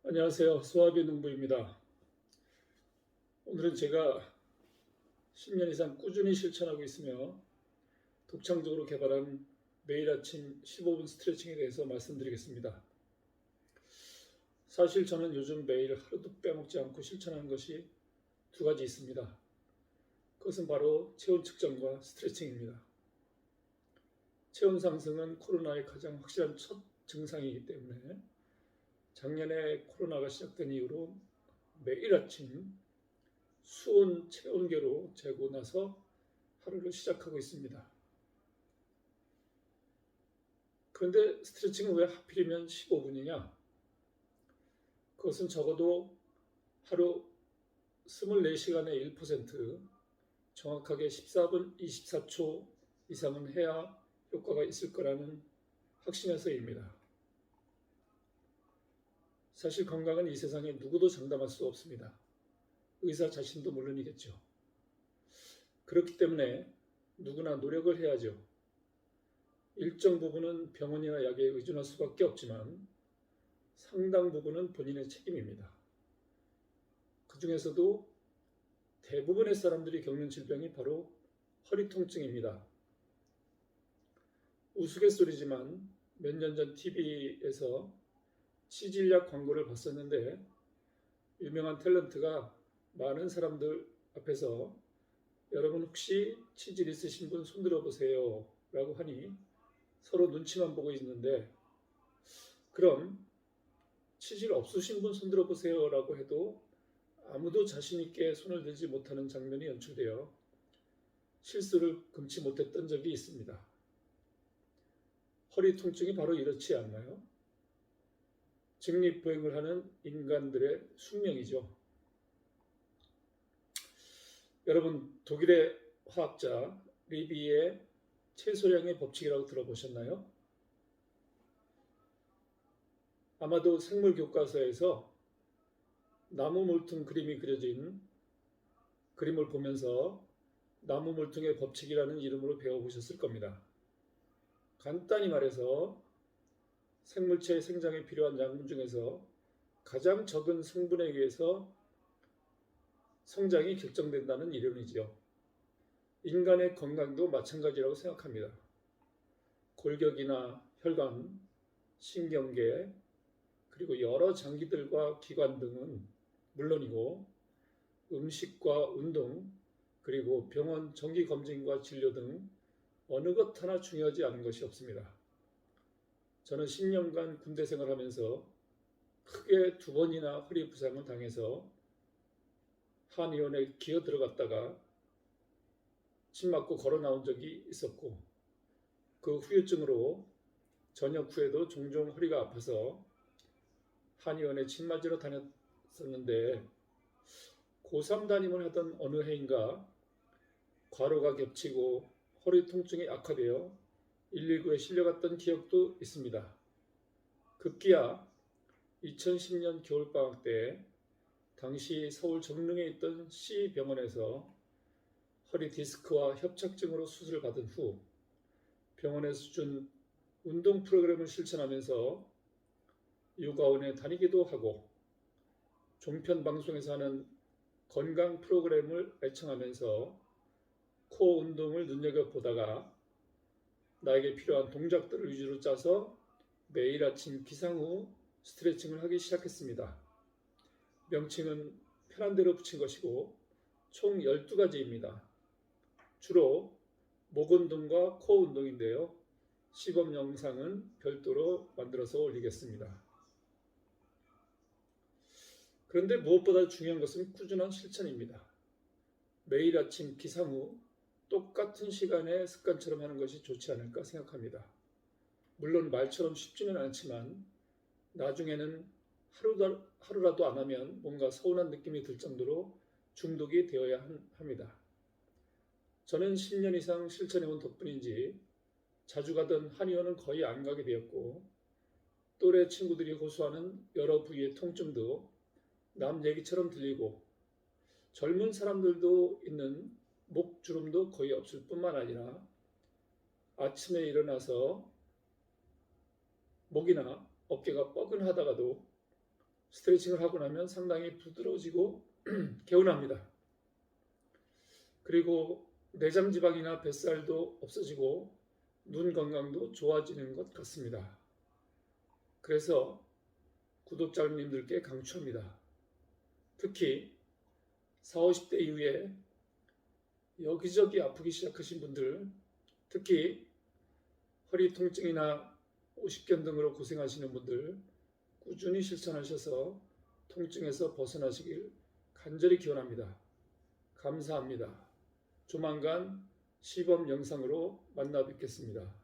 안녕하세요. 소아비 농부입니다. 오늘은 제가 10년 이상 꾸준히 실천하고 있으며 독창적으로 개발한 매일 아침 15분 스트레칭에 대해서 말씀드리겠습니다. 사실 저는 요즘 매일 하루도 빼먹지 않고 실천하는 것이 두 가지 있습니다. 그것은 바로 체온 측정과 스트레칭입니다. 체온 상승은 코로나의 가장 확실한 첫 증상이기 때문에 작년에 코로나가 시작된 이후로 매일 아침 수온 체온계로 재고 나서 하루를 시작하고 있습니다. 그런데 스트레칭은 왜 하필이면 15분이냐? 그것은 적어도 하루 24시간의 1%, 정확하게 14분 24초 이상은 해야 효과가 있을 거라는 확신에서입니다. 사실 건강은 이 세상에 누구도 장담할 수 없습니다. 의사 자신도 물론이겠죠. 그렇기 때문에 누구나 노력을 해야죠. 일정 부분은 병원이나 약에 의존할 수밖에 없지만 상당 부분은 본인의 책임입니다. 그 중에서도 대부분의 사람들이 겪는 질병이 바로 허리 통증입니다. 우스갯소리지만 몇 년 전 TV에서 치질약 광고를 봤었는데 유명한 탤런트가 많은 사람들 앞에서 여러분 혹시 치질 있으신 분 손들어 보세요 라고 하니 서로 눈치만 보고 있는데, 그럼 치질 없으신 분 손들어 보세요 라고 해도 아무도 자신 있게 손을 들지 못하는 장면이 연출되어 실수를 금치 못했던 적이 있습니다. 허리 통증이 바로 이렇지 않나요? 직립보행을 하는 인간들의 숙명이죠. 여러분, 독일의 화학자 리비의 최소량의 법칙이라고 들어보셨나요? 아마도 생물 교과서에서 나무 몰퉁 그림이 그려진 그림을 보면서 나무 몰퉁의 법칙이라는 이름으로 배워보셨을 겁니다. 간단히 말해서 생물체의 생장에 필요한 양분 중에서 가장 적은 성분에 의해서 성장이 결정된다는 이론이죠. 인간의 건강도 마찬가지라고 생각합니다. 골격이나 혈관, 신경계, 그리고 여러 장기들과 기관 등은 물론이고 음식과 운동, 그리고 병원 정기검진과 진료 등 어느 것 하나 중요하지 않은 것이 없습니다. 저는 10년간 군대 생활하면서 크게 2번이나 허리 부상을 당해서 한의원에 기어 들어갔다가 침 맞고 걸어 나온 적이 있었고, 그 후유증으로 전역 후에도 종종 허리가 아파서 한의원에 침 맞으러 다녔었는데, 고3 담임을 하던 어느 해인가 과로가 겹치고 허리 통증이 악화되어 119에 실려갔던 기억도 있습니다. 급기야 2010년 겨울방학 때 당시 서울 정릉에 있던 C병원에서 허리 디스크와 협착증으로 수술을 받은 후 병원에서 준 운동 프로그램을 실천하면서 요가원에 다니기도 하고 종편 방송에서 하는 건강 프로그램을 애청하면서 코어 운동을 눈여겨보다가 나에게 필요한 동작들을 위주로 짜서 매일 아침 기상 후 스트레칭을 하기 시작했습니다. 명칭은 편한 대로 붙인 것이고 총 12가지입니다. 주로 목 운동과 코어 운동인데요. 시범 영상은 별도로 만들어서 올리겠습니다. 그런데 무엇보다 중요한 것은 꾸준한 실천입니다. 매일 아침 기상 후 똑같은 시간에 습관처럼 하는 것이 좋지 않을까 생각합니다. 물론 말처럼 쉽지는 않지만 나중에는 하루라도 안 하면 뭔가 서운한 느낌이 들 정도로 중독이 되어야 합니다. 저는 10년 이상 실천해온 덕분인지 자주 가던 한의원은 거의 안 가게 되었고, 또래 친구들이 호소하는 여러 부위의 통증도 남 얘기처럼 들리고, 젊은 사람들도 있는 목 주름도 거의 없을 뿐만 아니라 아침에 일어나서 목이나 어깨가 뻐근하다가도 스트레칭을 하고 나면 상당히 부드러워지고 개운합니다. 그리고 내장 지방이나 뱃살도 없어지고 눈 건강도 좋아지는 것 같습니다. 그래서 구독자님들께 강추합니다. 특히 40, 50대 이후에 여기저기 아프기 시작하신 분들, 특히 허리 통증이나 오십견 등으로 고생하시는 분들 꾸준히 실천하셔서 통증에서 벗어나시길 간절히 기원합니다. 감사합니다. 조만간 시범 영상으로 만나 뵙겠습니다.